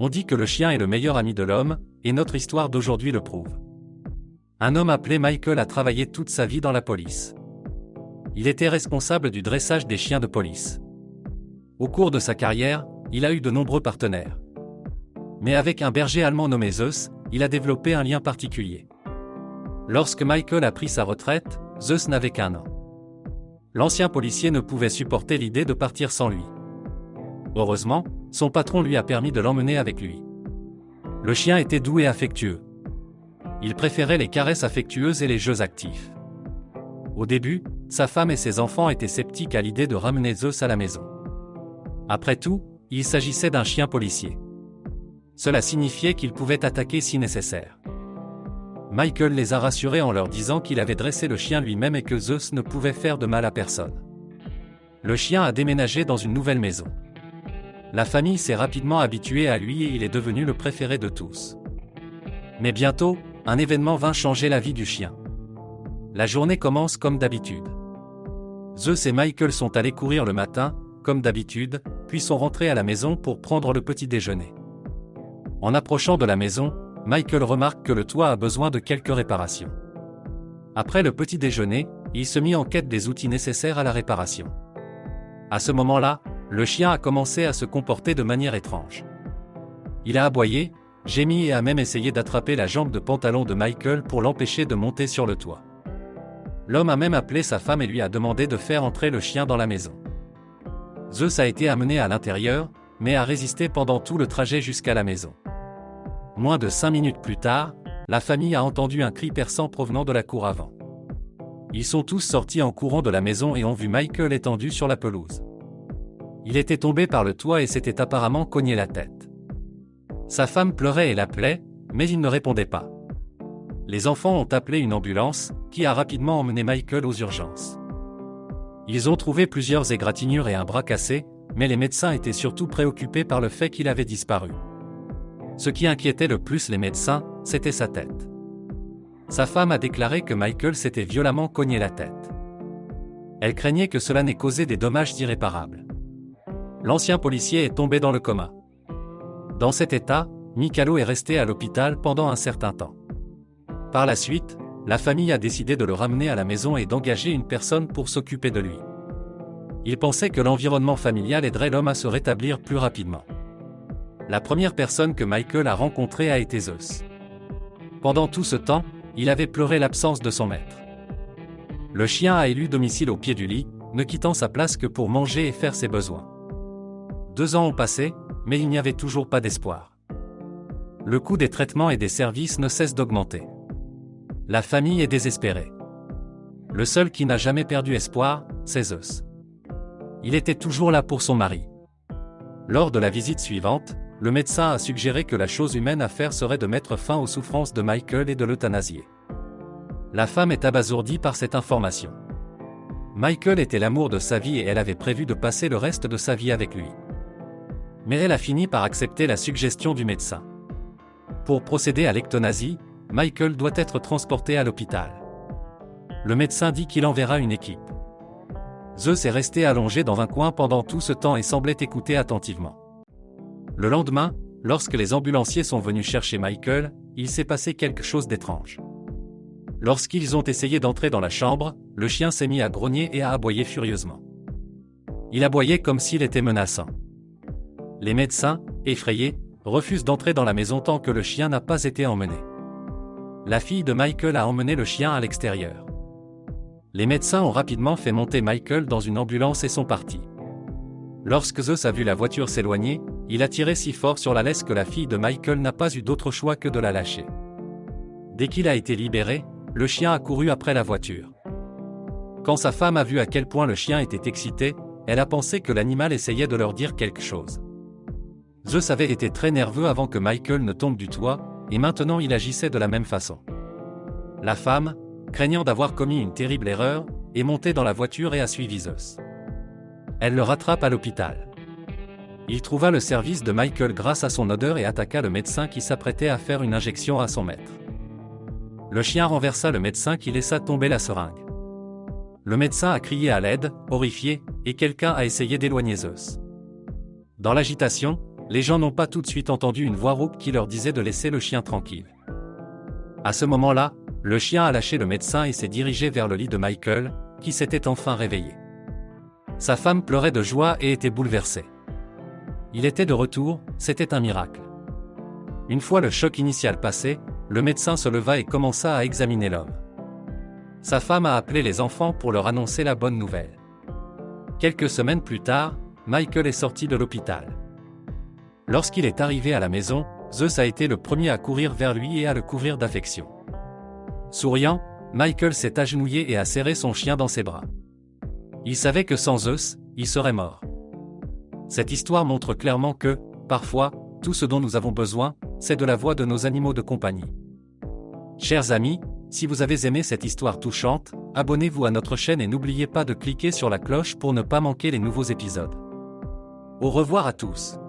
On dit que le chien est le meilleur ami de l'homme, et notre histoire d'aujourd'hui le prouve. Un homme appelé Michael a travaillé toute sa vie dans la police. Il était responsable du dressage des chiens de police. Au cours de sa carrière, il a eu de nombreux partenaires. Mais avec un berger allemand nommé Zeus, il a développé un lien particulier. Lorsque Michael a pris sa retraite, Zeus n'avait qu'1 an. L'ancien policier ne pouvait supporter l'idée de partir sans lui. Heureusement, son patron lui a permis de l'emmener avec lui. Le chien était doux et affectueux. Il préférait les caresses affectueuses et les jeux actifs. Au début, sa femme et ses enfants étaient sceptiques à l'idée de ramener Zeus à la maison. Après tout, il s'agissait d'un chien policier. Cela signifiait qu'il pouvait attaquer si nécessaire. Michael les a rassurés en leur disant qu'il avait dressé le chien lui-même et que Zeus ne pouvait faire de mal à personne. Le chien a déménagé dans une nouvelle maison. La famille s'est rapidement habituée à lui et il est devenu le préféré de tous. Mais bientôt, un événement vint changer la vie du chien. La journée commence comme d'habitude. Zeus et Michael sont allés courir le matin, comme d'habitude, puis sont rentrés à la maison pour prendre le petit déjeuner. En approchant de la maison, Michael remarque que le toit a besoin de quelques réparations. Après le petit déjeuner, il se mit en quête des outils nécessaires à la réparation. À ce moment-là, le chien a commencé à se comporter de manière étrange. Il a aboyé, gémi et a même essayé d'attraper la jambe de pantalon de Michael pour l'empêcher de monter sur le toit. L'homme a même appelé sa femme et lui a demandé de faire entrer le chien dans la maison. Zeus a été amené à l'intérieur, mais a résisté pendant tout le trajet jusqu'à la maison. Moins de 5 minutes plus tard, la famille a entendu un cri perçant provenant de la cour avant. Ils sont tous sortis en courant de la maison et ont vu Michael étendu sur la pelouse. Il était tombé par le toit et s'était apparemment cogné la tête. Sa femme pleurait et l'appelait, mais il ne répondait pas. Les enfants ont appelé une ambulance, qui a rapidement emmené Michael aux urgences. Ils ont trouvé plusieurs égratignures et un bras cassé, mais les médecins étaient surtout préoccupés par le fait qu'il avait disparu. Ce qui inquiétait le plus les médecins, c'était sa tête. Sa femme a déclaré que Michael s'était violemment cogné la tête. Elle craignait que cela n'ait causé des dommages irréparables. L'ancien policier est tombé dans le coma. Dans cet état, Mikalo est resté à l'hôpital pendant un certain temps. Par la suite, la famille a décidé de le ramener à la maison et d'engager une personne pour s'occuper de lui. Il pensait que l'environnement familial aiderait l'homme à se rétablir plus rapidement. La première personne que Michael a rencontrée a été Zeus. Pendant tout ce temps, il avait pleuré l'absence de son maître. Le chien a élu domicile au pied du lit, ne quittant sa place que pour manger et faire ses besoins. 2 ans ont passé, mais il n'y avait toujours pas d'espoir. Le coût des traitements et des services ne cesse d'augmenter. La famille est désespérée. Le seul qui n'a jamais perdu espoir, c'est Zeus. Il était toujours là pour son mari. Lors de la visite suivante, le médecin a suggéré que la chose humaine à faire serait de mettre fin aux souffrances de Michael et de l'euthanasier. La femme est abasourdie par cette information. Michael était l'amour de sa vie et elle avait prévu de passer le reste de sa vie avec lui. Mais elle a fini par accepter la suggestion du médecin. Pour procéder à l'euthanasie, Michael doit être transporté à l'hôpital. Le médecin dit qu'il enverra une équipe. Zeus est resté allongé dans un coin pendant tout ce temps et semblait écouter attentivement. Le lendemain, lorsque les ambulanciers sont venus chercher Michael, il s'est passé quelque chose d'étrange. Lorsqu'ils ont essayé d'entrer dans la chambre, le chien s'est mis à grogner et à aboyer furieusement. Il aboyait comme s'il était menaçant. Les médecins, effrayés, refusent d'entrer dans la maison tant que le chien n'a pas été emmené. La fille de Michael a emmené le chien à l'extérieur. Les médecins ont rapidement fait monter Michael dans une ambulance et sont partis. Lorsque Zeus a vu la voiture s'éloigner, il a tiré si fort sur la laisse que la fille de Michael n'a pas eu d'autre choix que de la lâcher. Dès qu'il a été libéré, le chien a couru après la voiture. Quand sa femme a vu à quel point le chien était excité, elle a pensé que l'animal essayait de leur dire quelque chose. Zeus avait été très nerveux avant que Michael ne tombe du toit, et maintenant il agissait de la même façon. La femme, craignant d'avoir commis une terrible erreur, est montée dans la voiture et a suivi Zeus. Elle le rattrape à l'hôpital. Il trouva le service de Michael grâce à son odeur et attaqua le médecin qui s'apprêtait à faire une injection à son maître. Le chien renversa le médecin qui laissa tomber la seringue. Le médecin a crié à l'aide, horrifié, et quelqu'un a essayé d'éloigner Zeus. Dans l'agitation, les gens n'ont pas tout de suite entendu une voix rauque qui leur disait de laisser le chien tranquille. À ce moment-là, le chien a lâché le médecin et s'est dirigé vers le lit de Michael, qui s'était enfin réveillé. Sa femme pleurait de joie et était bouleversée. Il était de retour, c'était un miracle. Une fois le choc initial passé, le médecin se leva et commença à examiner l'homme. Sa femme a appelé les enfants pour leur annoncer la bonne nouvelle. Quelques semaines plus tard, Michael est sorti de l'hôpital. Lorsqu'il est arrivé à la maison, Zeus a été le premier à courir vers lui et à le couvrir d'affection. Souriant, Michael s'est agenouillé et a serré son chien dans ses bras. Il savait que sans Zeus, il serait mort. Cette histoire montre clairement que, parfois, tout ce dont nous avons besoin, c'est de la voix de nos animaux de compagnie. Chers amis, si vous avez aimé cette histoire touchante, abonnez-vous à notre chaîne et n'oubliez pas de cliquer sur la cloche pour ne pas manquer les nouveaux épisodes. Au revoir à tous.